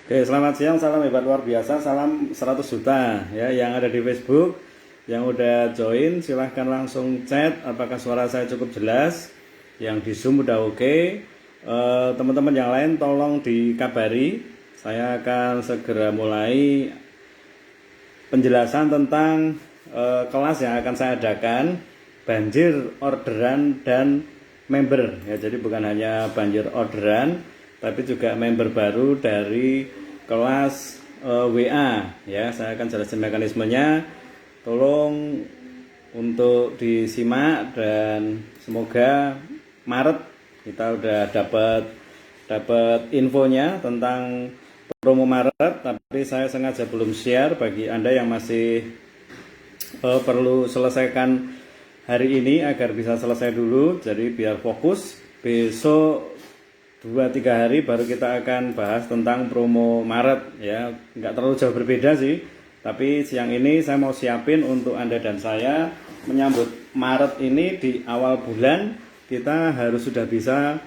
Oke, selamat siang, salam hebat luar biasa, salam 100 juta ya yang ada di Facebook, yang udah join silahkan langsung chat apakah suara saya cukup jelas, yang di Zoom udah oke. Teman-teman yang lain tolong dikabari, saya akan segera mulai penjelasan tentang kelas yang akan saya adakan, banjir orderan dan member ya. Jadi bukan hanya banjir orderan tapi juga member baru dari kelas WA ya. Saya akan jelasin mekanismenya, tolong untuk disimak dan semoga Maret kita udah dapat infonya tentang promo Maret. Tapi saya sengaja belum share bagi Anda yang masih perlu selesaikan hari ini agar bisa selesai dulu, jadi biar fokus. Besok 2-3 hari baru kita akan bahas tentang promo Maret ya. Nggak terlalu jauh berbeda sih, tapi siang ini saya mau siapin untuk Anda dan saya menyambut Maret ini. Di awal bulan kita harus sudah bisa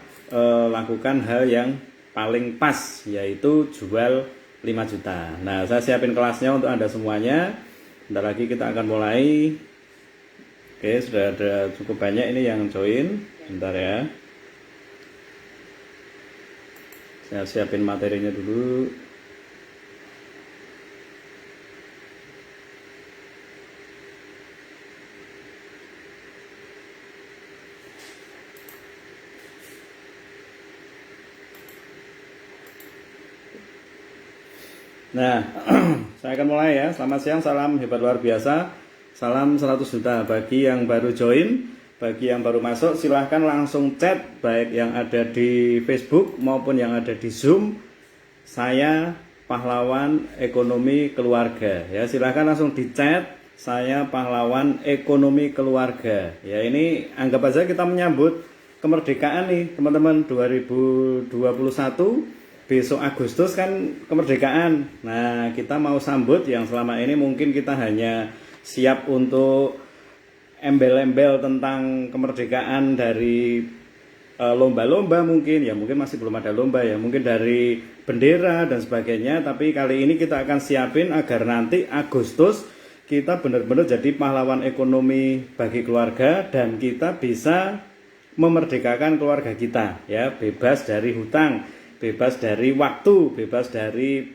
lakukan hal yang paling pas, yaitu jual 5 juta. Nah, saya siapin kelasnya untuk Anda semuanya. Bentar lagi kita akan mulai. Oke, sudah ada cukup banyak ini yang join. Bentar ya, saya siapin materinya dulu. Nah, saya akan mulai ya. Selamat siang, salam hebat luar biasa, salam 100 juta. Bagi yang baru join, bagi yang baru masuk, silahkan langsung chat, baik yang ada di Facebook maupun yang ada di Zoom. Saya pahlawan ekonomi keluarga ya. Silahkan langsung di chat, saya pahlawan ekonomi keluarga ya. Ini anggap aja kita menyambut kemerdekaan nih teman-teman, 2021. Besok Agustus kan kemerdekaan. Nah, kita mau sambut yang selama ini mungkin kita hanya siap untuk embel-embel tentang kemerdekaan dari lomba-lomba, mungkin masih belum ada lomba ya, mungkin dari bendera dan sebagainya. Tapi kali ini kita akan siapin agar nanti Agustus kita benar-benar jadi pahlawan ekonomi bagi keluarga, dan kita bisa memerdekakan keluarga kita ya, bebas dari hutang, bebas dari waktu, bebas dari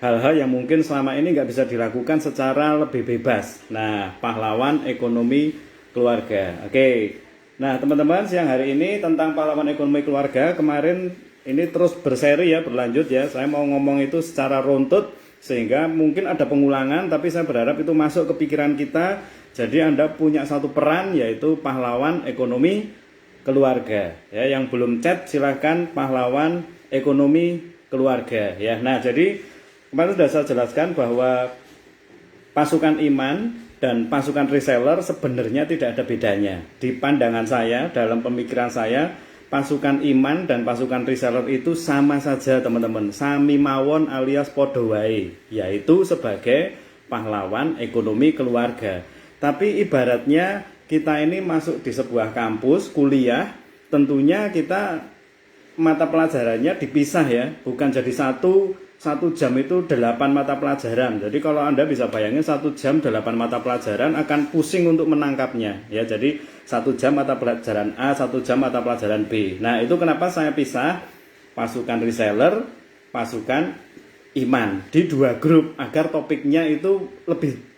hal-hal yang mungkin selama ini nggak bisa dilakukan secara lebih bebas. Nah, pahlawan ekonomi keluarga. Oke. Nah, teman-teman, siang hari ini tentang pahlawan ekonomi keluarga, kemarin ini terus berseri ya, berlanjut ya. Saya mau ngomong itu secara runtut sehingga mungkin ada pengulangan, tapi saya berharap itu masuk ke pikiran kita. Jadi Anda punya satu peran, yaitu pahlawan ekonomi keluarga ya. Yang belum chat silahkan pahlawan ekonomi keluarga ya. Nah, jadi kemarin sudah saya jelaskan bahwa pasukan iman dan pasukan reseller sebenarnya tidak ada bedanya. Di pandangan saya, dalam pemikiran saya, pasukan iman dan pasukan reseller itu sama saja teman-teman, sami mawon alias podo wae, yaitu sebagai pahlawan ekonomi keluarga. Tapi ibaratnya kita ini masuk di sebuah kampus kuliah, tentunya kita mata pelajarannya dipisah ya, bukan jadi satu jam itu 8 mata pelajaran. Jadi kalau Anda bisa bayangin 1 jam 8 mata pelajaran akan pusing untuk menangkapnya ya. Jadi 1 jam mata pelajaran A, 1 jam mata pelajaran B. Nah, itu kenapa saya pisah pasukan reseller, pasukan iman di 2 grup agar topiknya itu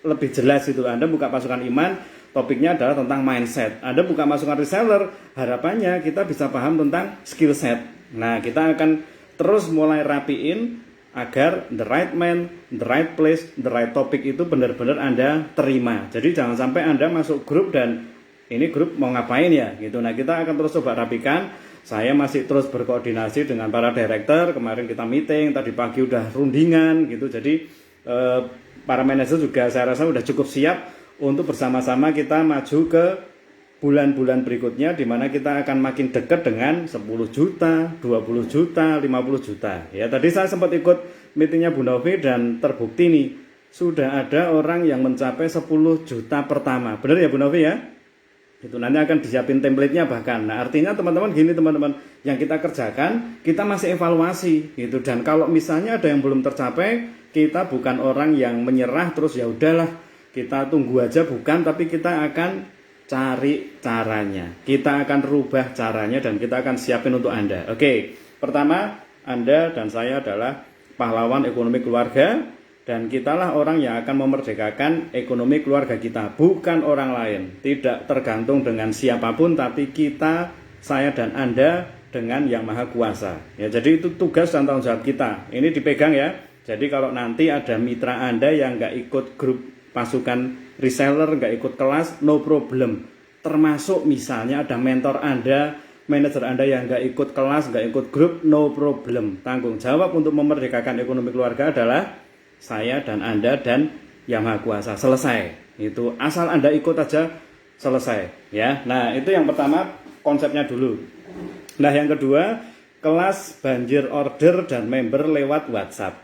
lebih jelas itu. Anda buka pasukan iman, topiknya adalah tentang mindset. Anda buka masukan reseller, harapannya kita bisa paham tentang skill set. Nah, kita akan terus mulai rapiin agar the right man, the right place, the right topic itu benar-benar Anda terima. Jadi jangan sampai Anda masuk grup dan ini grup mau ngapain ya gitu. Nah, kita akan terus coba rapikan. Saya masih terus berkoordinasi dengan para director. Kemarin kita meeting, tadi pagi udah rundingan gitu. Jadi para manajer juga saya rasa udah cukup siap untuk bersama-sama kita maju ke bulan-bulan berikutnya, di mana kita akan makin dekat dengan 10 juta, 20 juta, 50 juta. Ya, tadi saya sempat ikut meetingnya Bu Novi dan terbukti nih, sudah ada orang yang mencapai 10 juta pertama. Benar ya Bu Novi ya? Itu nanti akan disiapin template-nya bahkan. Nah, artinya teman-teman gini teman-teman, yang kita kerjakan kita masih evaluasi gitu, dan kalau misalnya ada yang belum tercapai, kita bukan orang yang menyerah terus ya udahlah kita tunggu aja, bukan, tapi kita akan cari caranya. Kita akan rubah caranya dan kita akan siapin untuk Anda. Oke, pertama, Anda dan saya adalah pahlawan ekonomi keluarga. Dan kitalah orang yang akan memerdekakan ekonomi keluarga kita, bukan orang lain. Tidak tergantung dengan siapapun, tapi kita, saya dan Anda dengan Yang Maha Kuasa. Ya, jadi itu tugas dan tanggung jawab kita. Ini dipegang ya. Jadi kalau nanti ada mitra Anda yang nggak ikut grup pasukan reseller, nggak ikut kelas, no problem. Termasuk misalnya ada mentor Anda, manajer Anda yang nggak ikut kelas, nggak ikut grup, no problem. Tanggung jawab untuk memerdekakan ekonomi keluarga adalah saya dan Anda dan Yang Maha Kuasa. Selesai. Itu asal Anda ikut aja selesai ya. Nah, itu yang pertama, konsepnya dulu. Nah, yang kedua, kelas banjir order dan member lewat WhatsApp.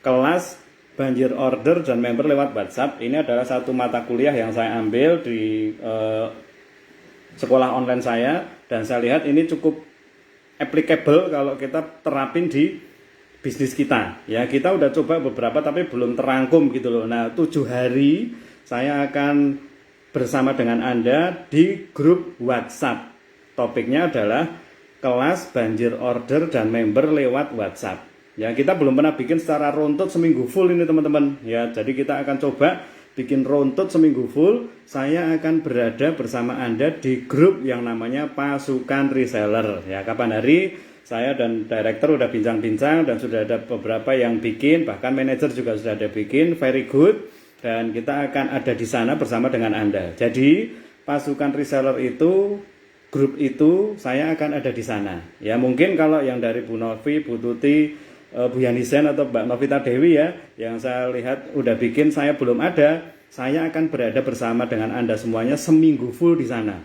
Kelas banjir order dan member lewat WhatsApp ini adalah satu mata kuliah yang saya ambil di sekolah online saya, dan saya lihat ini cukup applicable kalau kita terapin di bisnis kita ya. Kita udah coba beberapa tapi belum terangkum gitu loh. Nah, 7 hari saya akan bersama dengan Anda di grup WhatsApp. Topiknya adalah kelas banjir order dan member lewat WhatsApp ya. Kita belum pernah bikin secara runtut seminggu full ini teman-teman ya. Jadi kita akan coba bikin runtut seminggu full. Saya akan berada bersama Anda di grup yang namanya Pasukan Reseller ya. Kapan hari? Saya dan director udah bincang-bincang dan sudah ada beberapa yang bikin, bahkan manajer juga sudah ada bikin, very good. Dan kita akan ada di sana bersama dengan Anda. Jadi pasukan reseller itu, grup itu saya akan ada di sana. Ya mungkin kalau yang dari Bu Novi, Bu Tuti, Bu Yanisen atau Mbak Novita Dewi ya, yang saya lihat udah bikin, saya belum ada. Saya akan berada bersama dengan Anda semuanya seminggu full di sana.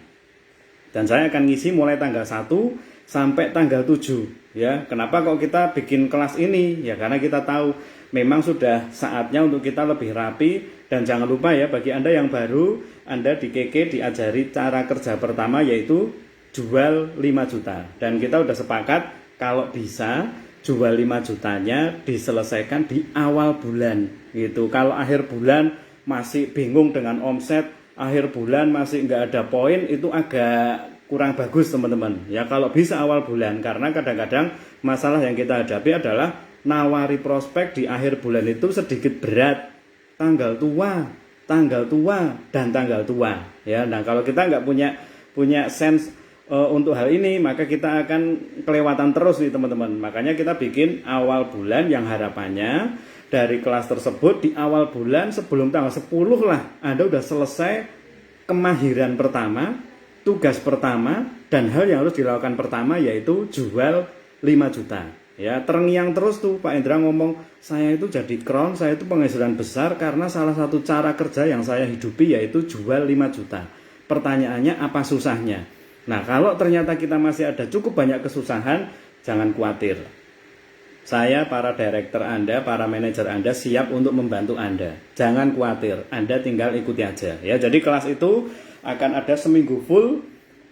Dan saya akan ngisi mulai tanggal 1 sampai tanggal 7 ya. Kenapa kok kita bikin kelas ini? Ya karena kita tahu memang sudah saatnya untuk kita lebih rapi. Dan jangan lupa ya, bagi Anda yang baru, Anda di KK diajari cara kerja pertama, yaitu jual 5 juta. Dan kita udah sepakat kalau bisa jual 5 jutanya diselesaikan di awal bulan gitu. Kalau akhir bulan masih bingung dengan omset, akhir bulan masih nggak ada poin, itu agak kurang bagus teman-teman ya. Kalau bisa awal bulan, karena kadang-kadang masalah yang kita hadapi adalah nawari prospek di akhir bulan itu sedikit berat, tanggal tua dan tanggal tua ya. Nah, kalau kita nggak punya sense untuk hal ini, maka kita akan kelewatan terus nih teman-teman. Makanya kita bikin awal bulan yang harapannya dari kelas tersebut di awal bulan sebelum tanggal 10 lah Anda udah selesai kemahiran pertama, tugas pertama, dan hal yang harus dilakukan pertama yaitu jual 5 juta ya. Terngiang terus tuh Pak Indra ngomong, saya itu jadi crown, saya itu penghasilan besar karena salah satu cara kerja yang saya hidupi yaitu jual 5 juta. Pertanyaannya apa susahnya? Nah, kalau ternyata kita masih ada cukup banyak kesusahan, jangan khawatir. Saya, para director Anda, para manajer Anda siap untuk membantu Anda. Jangan khawatir, Anda tinggal ikuti aja ya. Jadi kelas itu akan ada seminggu full,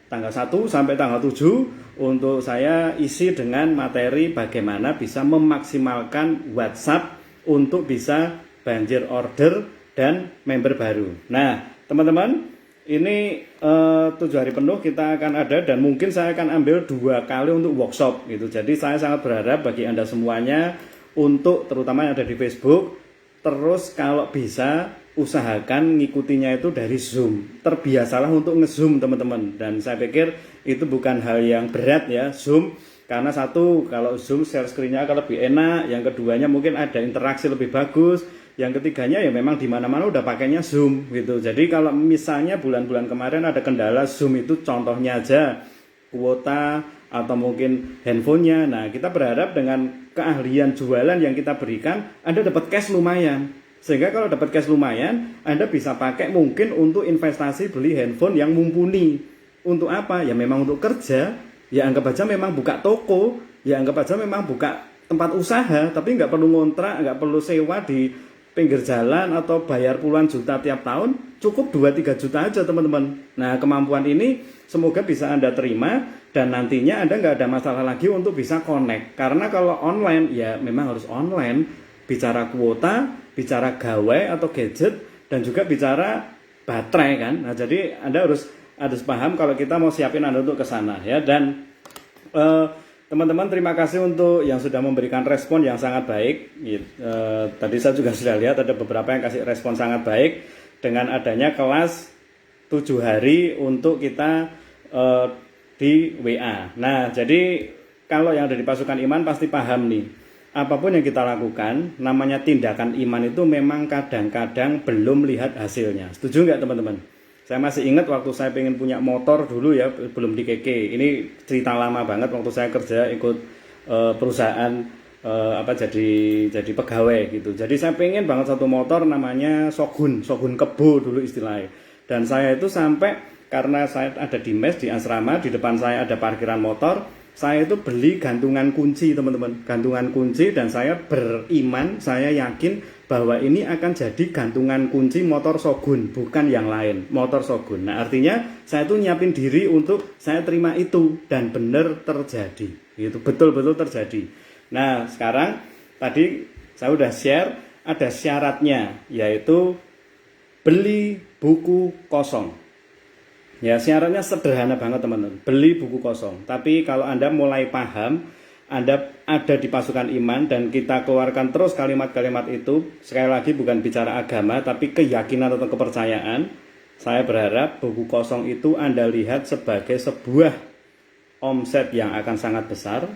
tanggal 1 sampai tanggal 7, untuk saya isi dengan materi bagaimana bisa memaksimalkan WhatsApp untuk bisa banjir order dan member baru. Nah, teman-teman, ini 7 hari penuh kita akan ada, dan mungkin saya akan ambil 2 kali untuk workshop gitu. Jadi saya sangat berharap bagi Anda semuanya untuk, terutama yang ada di Facebook, terus kalau bisa usahakan ngikutinya itu dari Zoom. Terbiasalah untuk nge-Zoom teman-teman. Dan saya pikir itu bukan hal yang berat ya, Zoom. Karena satu, kalau Zoom share screen-nya akan lebih enak. Yang keduanya mungkin ada interaksi lebih bagus. Yang ketiganya ya memang di mana-mana udah pakainya Zoom gitu. Jadi kalau misalnya bulan-bulan kemarin ada kendala Zoom itu, contohnya aja kuota atau mungkin handphonenya. Nah, kita berharap dengan keahlian jualan yang kita berikan, Anda dapat cash lumayan. Sehingga kalau dapat cash lumayan, Anda bisa pakai mungkin untuk investasi beli handphone yang mumpuni. Untuk apa? Ya memang untuk kerja. Ya anggap aja memang buka toko. Ya anggap aja memang buka tempat usaha. Tapi nggak perlu ngontrak, nggak perlu sewa di pinggir jalan atau bayar puluhan juta tiap tahun, cukup 2-3 juta aja teman-teman. Nah, kemampuan ini semoga bisa Anda terima dan nantinya Anda nggak ada masalah lagi untuk bisa connect. Karena kalau online ya memang harus online, bicara kuota, bicara gawai atau gadget, dan juga bicara baterai kan. Nah, jadi Anda harus paham kalau kita mau siapin Anda untuk ke sana ya. Dan teman-teman terima kasih untuk yang sudah memberikan respon yang sangat baik. Tadi saya juga sudah lihat ada beberapa yang kasih respon sangat baik dengan adanya kelas 7 hari untuk kita di WA. Nah, jadi kalau yang ada di pasukan iman pasti paham nih. Apapun yang kita lakukan, namanya tindakan iman itu memang kadang-kadang belum lihat hasilnya. Setuju nggak teman-teman? Saya masih ingat waktu saya pengen punya motor dulu ya, belum di KK. Ini cerita lama banget waktu saya kerja ikut perusahaan jadi pegawai gitu. Jadi saya pengen banget satu motor namanya Shogun Kebo dulu istilahnya. Dan saya itu sampai karena saya ada di mes di asrama, di depan saya ada parkiran motor, saya itu beli gantungan kunci teman-teman, gantungan kunci, dan saya beriman, saya yakin bahwa ini akan jadi gantungan kunci motor Shogun, bukan yang lain, motor Shogun. Nah, artinya saya tuh nyiapin diri untuk saya terima itu, dan benar terjadi. Itu betul-betul terjadi. Nah, sekarang tadi saya udah share, ada syaratnya, yaitu beli buku kosong. Ya, syaratnya sederhana banget teman-teman, beli buku kosong. Tapi kalau Anda mulai paham, Anda ada di pasukan iman dan kita keluarkan terus kalimat-kalimat itu, sekali lagi bukan bicara agama tapi keyakinan atau kepercayaan. Saya berharap buku kosong itu Anda lihat sebagai sebuah omset yang akan sangat besar,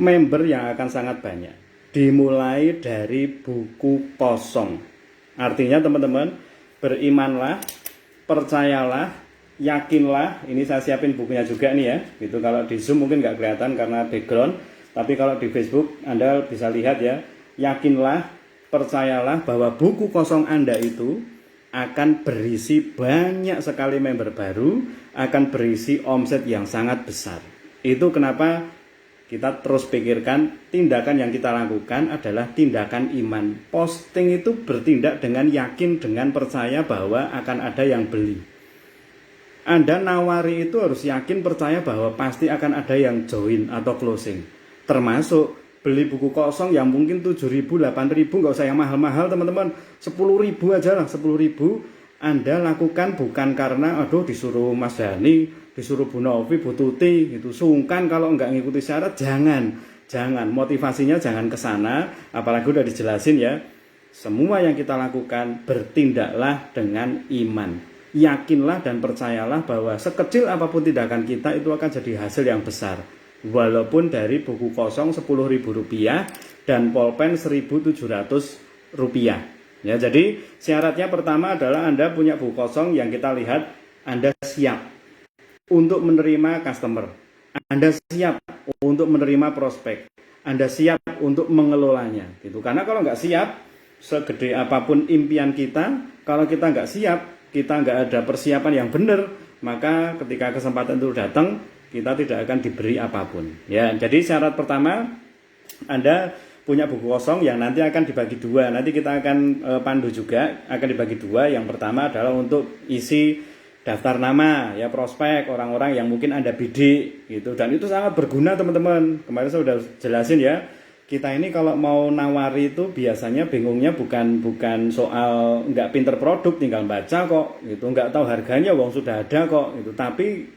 member yang akan sangat banyak. Dimulai dari buku kosong. Artinya teman-teman, berimanlah, percayalah, yakinlah. Ini saya siapin bukunya juga nih ya. Itu kalau di Zoom mungkin nggak kelihatan karena background, tapi kalau di Facebook Anda bisa lihat ya. Yakinlah, percayalah bahwa buku kosong Anda itu akan berisi banyak sekali member baru, akan berisi omset yang sangat besar. Itu kenapa kita terus pikirkan tindakan yang kita lakukan adalah tindakan iman. Posting itu bertindak dengan yakin, dengan percaya bahwa akan ada yang beli. Anda nawari itu harus yakin percaya bahwa pasti akan ada yang join atau closing. Termasuk beli buku kosong yang mungkin 7.000, 8.000, nggak usah yang mahal-mahal teman-teman. 10.000 aja lah, 10.000 Anda lakukan bukan karena aduh disuruh Mas Dani, disuruh Bu Novi, Bu Tuti gitu. Sungkan kalau nggak ngikuti syarat, jangan. Motivasinya jangan ke sana, apalagi udah dijelasin ya. Semua yang kita lakukan bertindaklah dengan iman. Yakinlah dan percayalah bahwa sekecil apapun tindakan kita itu akan jadi hasil yang besar. Walaupun dari buku kosong Rp10.000 dan pulpen Rp1.700. Ya, jadi syaratnya pertama adalah Anda punya buku kosong yang kita lihat Anda siap untuk menerima customer. Anda siap untuk menerima prospek. Anda siap untuk mengelolanya. Gitu. Karena kalau nggak siap, segede apapun impian kita, kalau kita nggak siap, kita nggak ada persiapan yang benar, maka ketika kesempatan itu datang, kita tidak akan diberi apapun. Ya, jadi syarat pertama, Anda punya buku kosong yang nanti akan dibagi dua. Nanti kita akan pandu juga, akan dibagi dua. Yang pertama adalah untuk isi daftar nama, ya prospek, orang-orang yang mungkin Anda bidik, gitu. Dan itu sangat berguna teman-teman. Kemarin saya sudah jelasin ya. Kita ini kalau mau nawari itu biasanya bingungnya bukan soal nggak pinter produk, tinggal baca kok, gitu, nggak tahu harganya, uang sudah ada kok, gitu. Tapi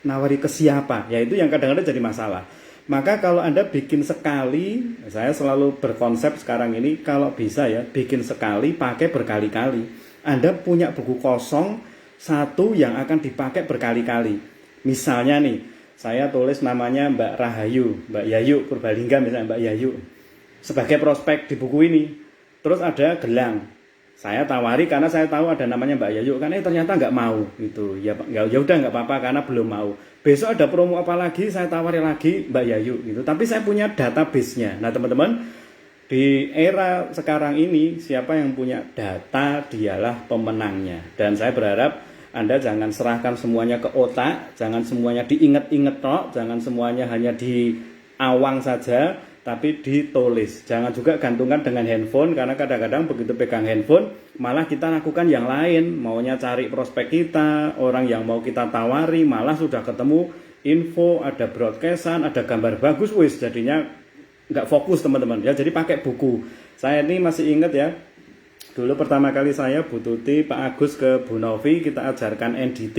nawari ke siapa, ya itu yang kadang-kadang jadi masalah. Maka kalau Anda bikin sekali, saya selalu berkonsep sekarang ini kalau bisa ya bikin sekali, pakai berkali-kali. Anda punya buku kosong satu yang akan dipakai berkali-kali. Misalnya nih, saya tulis namanya Mbak Rahayu, Mbak Yayu Purbalingga misalnya, Mbak Yayu sebagai prospek di buku ini. Terus ada gelang, saya tawari karena saya tahu ada namanya Mbak Yayu, karena ternyata nggak mau gitu. Ya udah nggak apa-apa karena belum mau. Besok ada promo apa lagi, saya tawari lagi Mbak Yayu gitu. Tapi saya punya database-nya. Nah teman-teman, di era sekarang ini siapa yang punya data dialah pemenangnya. Dan saya berharap Anda jangan serahkan semuanya ke otak, jangan semuanya diinget-inget tok, jangan semuanya hanya di awang saja, tapi ditulis. Jangan juga gantungkan dengan handphone, karena kadang-kadang begitu pegang handphone malah kita lakukan yang lain, maunya cari prospek kita, orang yang mau kita tawari, malah sudah ketemu info, ada broadcastan, ada gambar bagus, wis jadinya nggak fokus teman-teman ya. Jadi pakai buku. Saya ini masih ingat ya, dulu pertama kali saya Bu Tuti, Pak Agus ke Bu Novi, kita ajarkan NDT,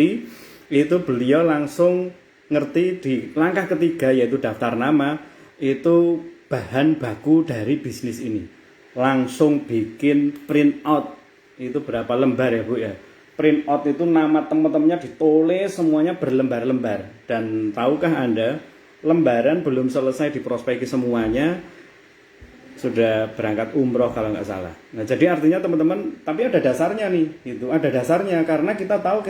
itu beliau langsung ngerti di langkah ketiga yaitu daftar nama, itu bahan baku dari bisnis ini. Langsung bikin print out, itu berapa lembar ya Bu ya. Print out itu nama teman-temannya ditulis semuanya berlembar-lembar. Dan tahukah Anda, lembaran belum selesai diprospeki semuanya, sudah berangkat umroh kalau nggak salah. Nah jadi artinya teman-teman, tapi ada dasarnya nih, itu ada dasarnya karena kita tahu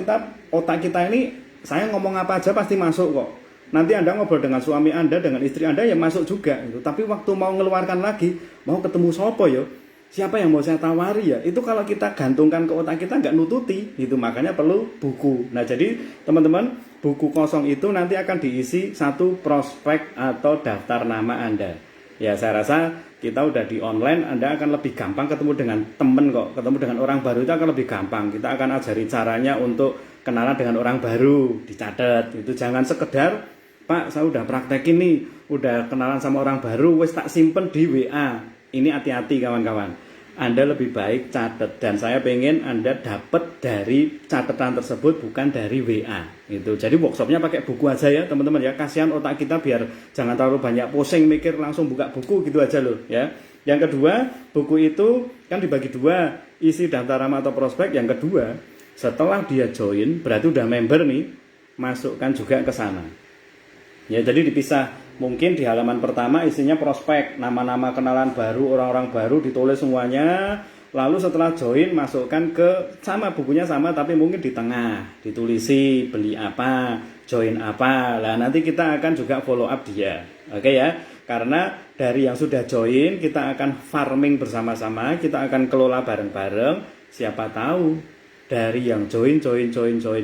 otak kita ini, saya ngomong apa aja pasti masuk kok. Nanti Anda ngobrol dengan suami Anda, dengan istri Anda ya masuk juga gitu. Tapi waktu mau ngeluarkan lagi, mau ketemu sopo yo, siapa yang mau saya tawari ya, itu kalau kita gantungkan ke otak kita nggak nututi gitu. Makanya perlu buku. Nah jadi teman-teman, buku kosong itu nanti akan diisi satu prospek atau daftar nama Anda. Ya saya rasa kita udah di online, Anda akan lebih gampang ketemu dengan temen kok. Ketemu dengan orang baru itu akan lebih gampang. Kita akan ajari caranya untuk kenalan dengan orang baru, dicatat. Itu jangan sekedar, Pak saya udah praktek ini, udah kenalan sama orang baru, wes tak simpen di WA. Ini hati-hati kawan-kawan. Anda lebih baik catat, dan saya pengen Anda dapat dari catatan tersebut bukan dari WA. Itu. Jadi workshopnya pakai buku aja ya teman-teman ya. Kasihan otak kita biar jangan terlalu banyak pusing mikir, langsung buka buku gitu aja loh ya. Yang kedua, buku itu kan dibagi dua, isi daftar nama atau prospek. Yang kedua, setelah dia join berarti udah member nih, masukkan juga ke sana. Ya jadi dipisah, mungkin di halaman pertama isinya prospek, nama-nama kenalan baru, orang-orang baru ditulis semuanya. Lalu setelah join masukkan ke, sama bukunya sama tapi mungkin di tengah ditulisi beli apa, join apa. Lah nanti kita akan juga follow up dia. Oke ya. Karena dari yang sudah join kita akan farming bersama-sama, kita akan kelola bareng-bareng. Siapa tahu dari yang join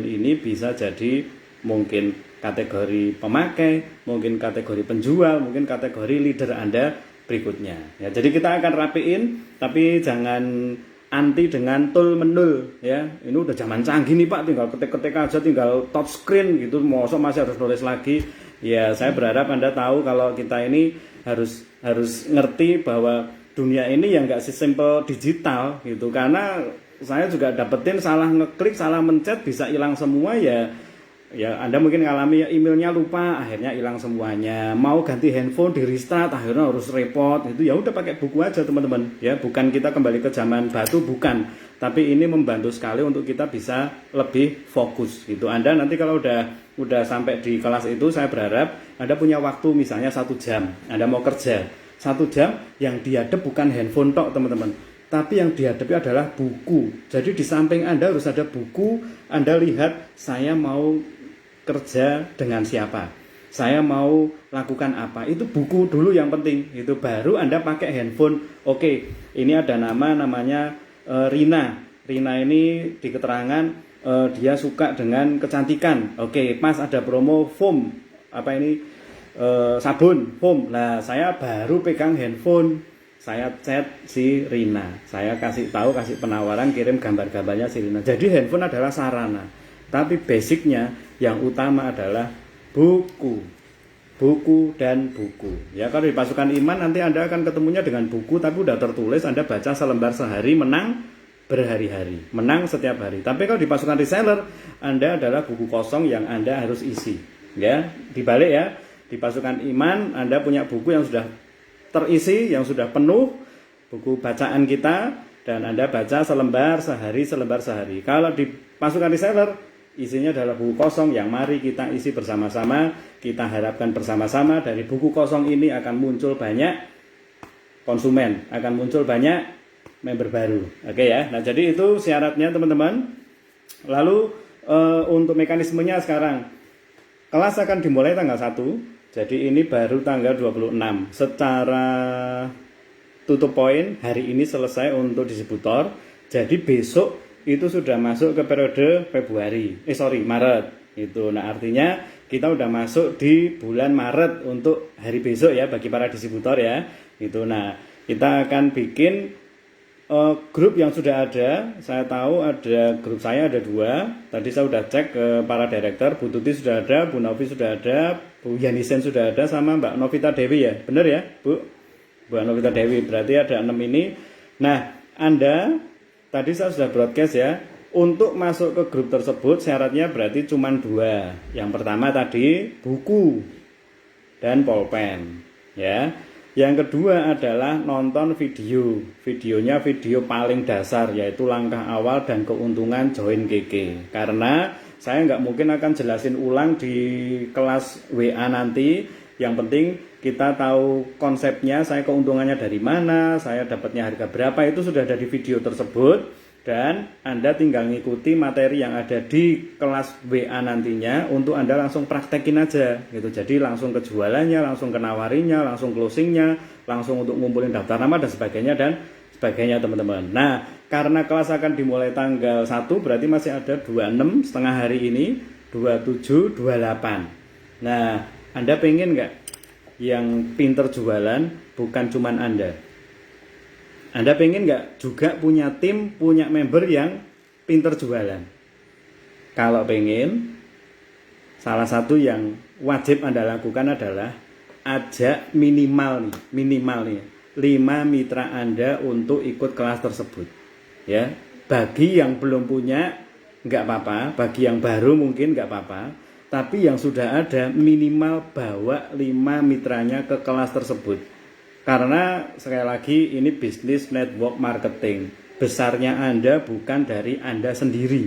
ini bisa jadi mungkin kategori pemakai, mungkin kategori penjual, mungkin kategori leader Anda berikutnya. Ya, jadi kita akan rapiin, tapi jangan anti dengan tul menul ya. Ini udah zaman canggih nih Pak, tinggal ketik-ketik aja, tinggal touch screen gitu, mosok masih harus nulis lagi. Ya, saya berharap Anda tahu kalau kita ini harus ngerti bahwa dunia ini ya nggak sesimpel digital gitu. Karena saya juga dapetin salah ngeklik, salah mencet bisa hilang semua ya. Ya Anda mungkin ngalami emailnya lupa, akhirnya hilang semuanya. Mau ganti handphone di restart, akhirnya harus repot. Itu ya udah pakai buku aja teman-teman. Ya bukan kita kembali ke zaman batu, bukan. Tapi ini membantu sekali untuk kita bisa lebih fokus. Gitu. Anda nanti kalau udah sampai di kelas itu, saya berharap Anda punya waktu misalnya 1 jam. Anda mau kerja 1 jam, yang dihadap bukan handphone tok teman-teman, tapi yang dihadapi adalah buku. Jadi di samping Anda harus ada buku. Anda lihat saya mau kerja dengan siapa, saya mau lakukan apa, itu buku dulu yang penting. Itu baru Anda pakai handphone. Oke, ini ada namanya Rina ini di keterangan dia suka dengan kecantikan. Oke, pas ada promo foam, apa ini sabun foam. Nah saya baru pegang handphone, saya chat si Rina, saya kasih penawaran, kirim gambar-gambarnya si Rina. Jadi handphone adalah sarana, tapi basicnya yang utama adalah buku dan buku. Ya kalau di pasukan iman nanti Anda akan ketemunya dengan buku, tapi udah tertulis, Anda baca selembar sehari, menang berhari-hari, menang setiap hari. Tapi kalau di pasukan reseller, Anda adalah buku kosong yang Anda harus isi. Ya, dibalik ya. Di pasukan iman Anda punya buku yang sudah terisi, yang sudah penuh, buku bacaan kita, dan Anda baca selembar sehari. Kalau di pasukan reseller, isinya adalah buku kosong yang mari kita isi bersama-sama. Kita harapkan bersama-sama dari buku kosong ini akan muncul banyak konsumen, akan muncul banyak member baru. Oke ya. Nah, jadi itu syaratnya teman-teman. Lalu untuk mekanismenya sekarang, kelas akan dimulai tanggal 1. Jadi ini baru tanggal 26. Secara tutup poin hari ini selesai untuk distributor. Jadi besok itu sudah masuk ke periode Maret. Itu. Nah, artinya kita udah masuk di bulan Maret untuk hari besok ya bagi para distributor ya. Itu. Nah, kita akan bikin grup yang sudah ada. Saya tahu ada grup saya ada 2. Tadi saya sudah cek ke para director, Bu Tuti sudah ada, Bu Novi sudah ada, Bu Yanisen sudah ada, sama Mbak Novita Dewi ya. Benar ya, Bu? Bu Novita Dewi. Berarti ada 6 ini. Nah, Anda tadi saya sudah broadcast ya. Untuk masuk ke grup tersebut syaratnya berarti cuma 2. Yang pertama tadi buku dan pulpen ya. Yang kedua adalah nonton video. Videonya video paling dasar, yaitu langkah awal dan keuntungan join KK. Karena saya nggak mungkin akan jelasin ulang di kelas WA nanti. Yang penting kita tahu konsepnya, saya keuntungannya dari mana, saya dapatnya harga berapa, itu sudah ada di video tersebut. Dan Anda tinggal ngikuti materi yang ada di kelas WA nantinya untuk Anda langsung praktekin aja gitu. Jadi langsung ke jualannya, langsung ke nawarinya, langsung closingnya, langsung untuk ngumpulin daftar nama dan sebagainya teman-teman. Nah, karena kelas akan dimulai tanggal 1 berarti masih ada 26 setengah hari ini, 27, 28. Nah, Anda pengen nggak yang pinter jualan bukan cuman Anda? Anda pengen nggak juga punya tim, punya member yang pinter jualan? Kalau pengen, salah satu yang wajib Anda lakukan adalah ajak minimal nih 5 mitra Anda untuk ikut kelas tersebut. Ya, bagi yang belum punya nggak apa-apa, bagi yang baru mungkin nggak apa-apa, tapi yang sudah ada minimal bawa 5 mitranya ke kelas tersebut. Karena sekali lagi ini bisnis network marketing. Besarnya Anda bukan dari Anda sendiri.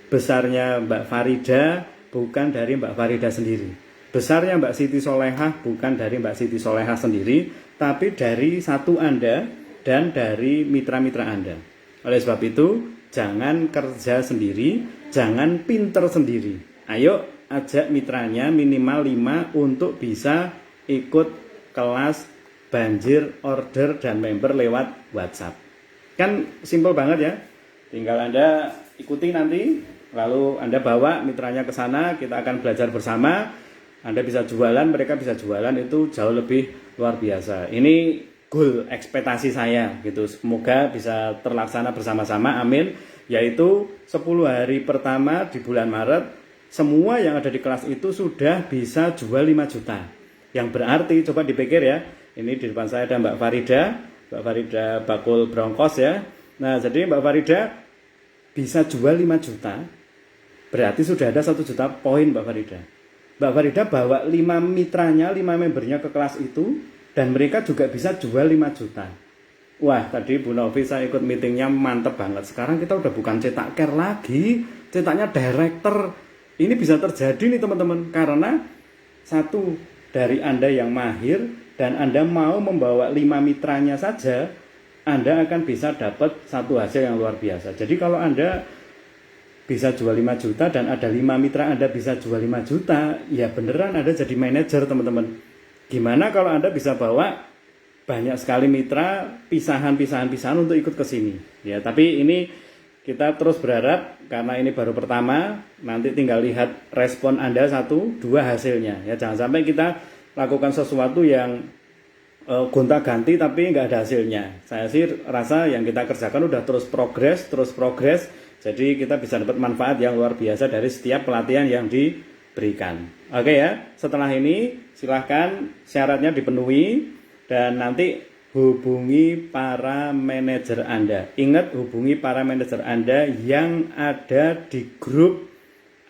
Besarnya Mbak Farida bukan dari Mbak Farida sendiri. Besarnya Mbak Siti Solehah bukan dari Mbak Siti Solehah sendiri, tapi dari satu Anda dan dari mitra-mitra Anda. Oleh sebab itu, jangan kerja sendiri, jangan pinter sendiri. Ayo ajak mitranya minimal 5 untuk bisa ikut kelas banjir order dan member lewat WhatsApp. Kan simple banget ya. Tinggal Anda ikuti nanti, lalu Anda bawa mitranya ke sana, kita akan belajar bersama. Anda bisa jualan, mereka bisa jualan, itu jauh lebih luar biasa. Ini goal ekspektasi saya gitu. Semoga bisa terlaksana bersama-sama. Amin. Yaitu 10 hari pertama di bulan Maret, semua yang ada di kelas itu sudah bisa jual 5 juta. Yang berarti coba dipikir ya. Ini di depan saya ada Mbak Farida Bakul Bronkos ya. Nah, jadi Mbak Farida bisa jual 5 juta, berarti sudah ada 1 juta poin Mbak Farida. Mbak Farida bawa 5 mitranya, 5 membernya ke kelas itu, dan mereka juga bisa jual 5 juta. Wah, tadi Bu Novi saya ikut meetingnya mantep banget. Sekarang kita udah bukan cetak care lagi, cetaknya director. Ini bisa terjadi nih teman-teman, karena satu dari Anda yang mahir, dan Anda mau membawa 5 mitranya saja, Anda akan bisa dapat satu hasil yang luar biasa. Jadi kalau Anda bisa jual 5 juta dan ada 5 mitra Anda bisa jual 5 juta, ya beneran Anda jadi manajer teman-teman. Gimana kalau Anda bisa bawa banyak sekali mitra, pisahan-pisahan untuk ikut ke sini. Ya, tapi ini kita terus berharap karena ini baru pertama, nanti tinggal lihat respon Anda 1, 2 hasilnya. Ya, jangan sampai kita lakukan sesuatu yang gonta-ganti tapi nggak ada hasilnya. Saya sih rasa yang kita kerjakan udah terus progres, jadi kita bisa dapat manfaat yang luar biasa dari setiap pelatihan yang diberikan. Oke ya, setelah ini silahkan syaratnya dipenuhi dan nanti hubungi para manajer Anda. Ingat, hubungi para manajer Anda yang ada di grup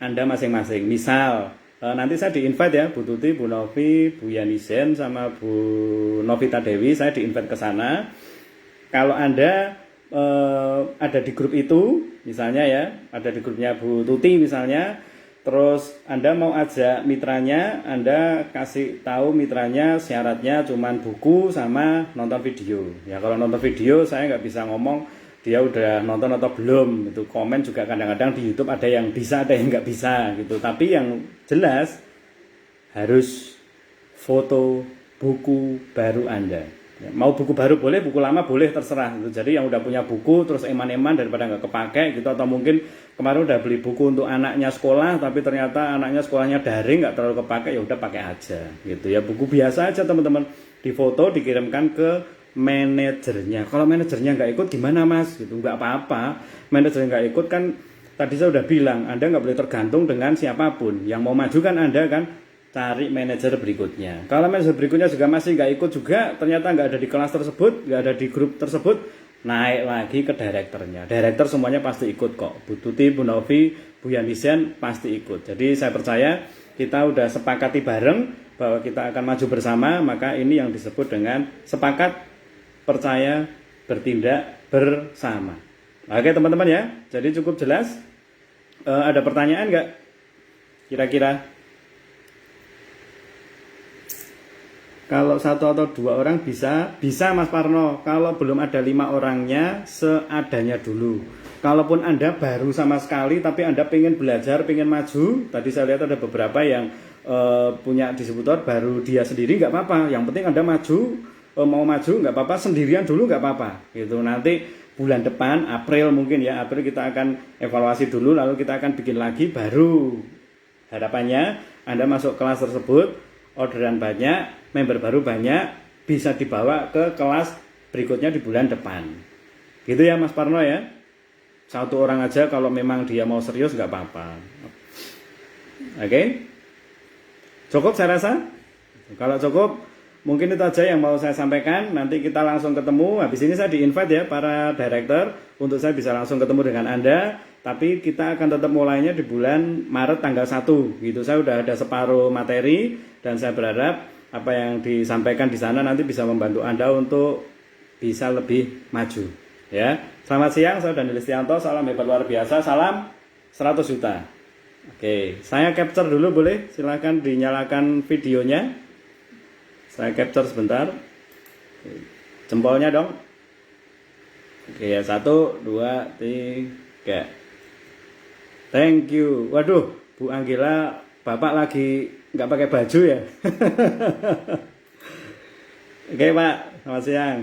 Anda masing-masing. Misal nanti saya di-invite ya, Bu Tuti, Bu Novi, Bu Yanisen, sama Bu Novita Dewi, saya di-invite ke sana. Kalau Anda ada di grup itu, misalnya ya, ada di grupnya Bu Tuti misalnya, terus Anda mau ajak mitranya, Anda kasih tahu mitranya syaratnya cuman buku sama nonton video. Ya kalau nonton video saya nggak bisa ngomong dia udah nonton atau belum, itu komen juga kadang-kadang di YouTube ada yang bisa, ada yang nggak bisa gitu. Tapi yang jelas harus foto buku baru Anda. Ya, mau buku baru boleh, buku lama boleh, terserah gitu. Jadi yang udah punya buku terus eman-eman daripada nggak kepake gitu, atau mungkin kemarin udah beli buku untuk anaknya sekolah tapi ternyata anaknya sekolahnya daring nggak terlalu kepake, ya udah pakai aja gitu ya. Buku biasa aja teman-teman, difoto dikirimkan ke manajernya. Kalau manajernya nggak ikut gimana mas gitu, nggak apa-apa. Manajernya nggak ikut kan tadi saya udah bilang, Anda nggak boleh tergantung dengan siapapun. Yang mau maju kan Anda kan, cari manajer berikutnya. Kalau manajer berikutnya juga masih nggak ikut juga, ternyata nggak ada di kelas tersebut, nggak ada di grup tersebut, naik lagi ke direkturnya. Direktur semuanya pasti ikut kok. Bu Tuti, Bu Novi, Bu Yanisen pasti ikut. Jadi saya percaya kita udah sepakati bareng bahwa kita akan maju bersama, maka ini yang disebut dengan sepakat, percaya, bertindak bersama. Oke teman-teman ya, jadi cukup jelas. Ada pertanyaan nggak? Kira-kira? Kalau 1 atau 2 orang bisa Mas Parno. Kalau belum ada 5 orangnya, seadanya dulu. Kalaupun Anda baru sama sekali, tapi Anda pengen belajar, pengen maju. Tadi saya lihat ada beberapa yang punya distributor, baru dia sendiri nggak apa-apa. Yang penting Anda maju, mau maju nggak apa-apa, sendirian dulu nggak apa-apa. Gitu. Nanti bulan depan, April mungkin ya, April kita akan evaluasi dulu, lalu kita akan bikin lagi, baru harapannya Anda masuk kelas tersebut, orderan banyak, member baru banyak, bisa dibawa ke kelas berikutnya di bulan depan. Gitu ya Mas Parno ya. 1 orang aja kalau memang dia mau serius nggak apa-apa. Oke? Cukup saya rasa? Kalau cukup, mungkin itu aja yang mau saya sampaikan. Nanti kita langsung ketemu. Habis ini saya di-invite ya para director untuk saya bisa langsung ketemu dengan Anda. Tapi kita akan tetap mulainya di bulan Maret tanggal 1 gitu. Saya udah ada separuh materi dan saya berharap apa yang disampaikan di sana nanti bisa membantu Anda untuk bisa lebih maju. Ya. Selamat siang, saya Daniel Listianto. Salam hebat luar biasa. Salam 100 juta. Oke, saya capture dulu boleh? Silahkan dinyalakan videonya. Saya capture sebentar. Jempolnya dong. Oke ya, 1, 2, 3. Thank you. Waduh, Bu Anggela, Bapak lagi nggak pakai baju ya? Oke Pak, selamat siang.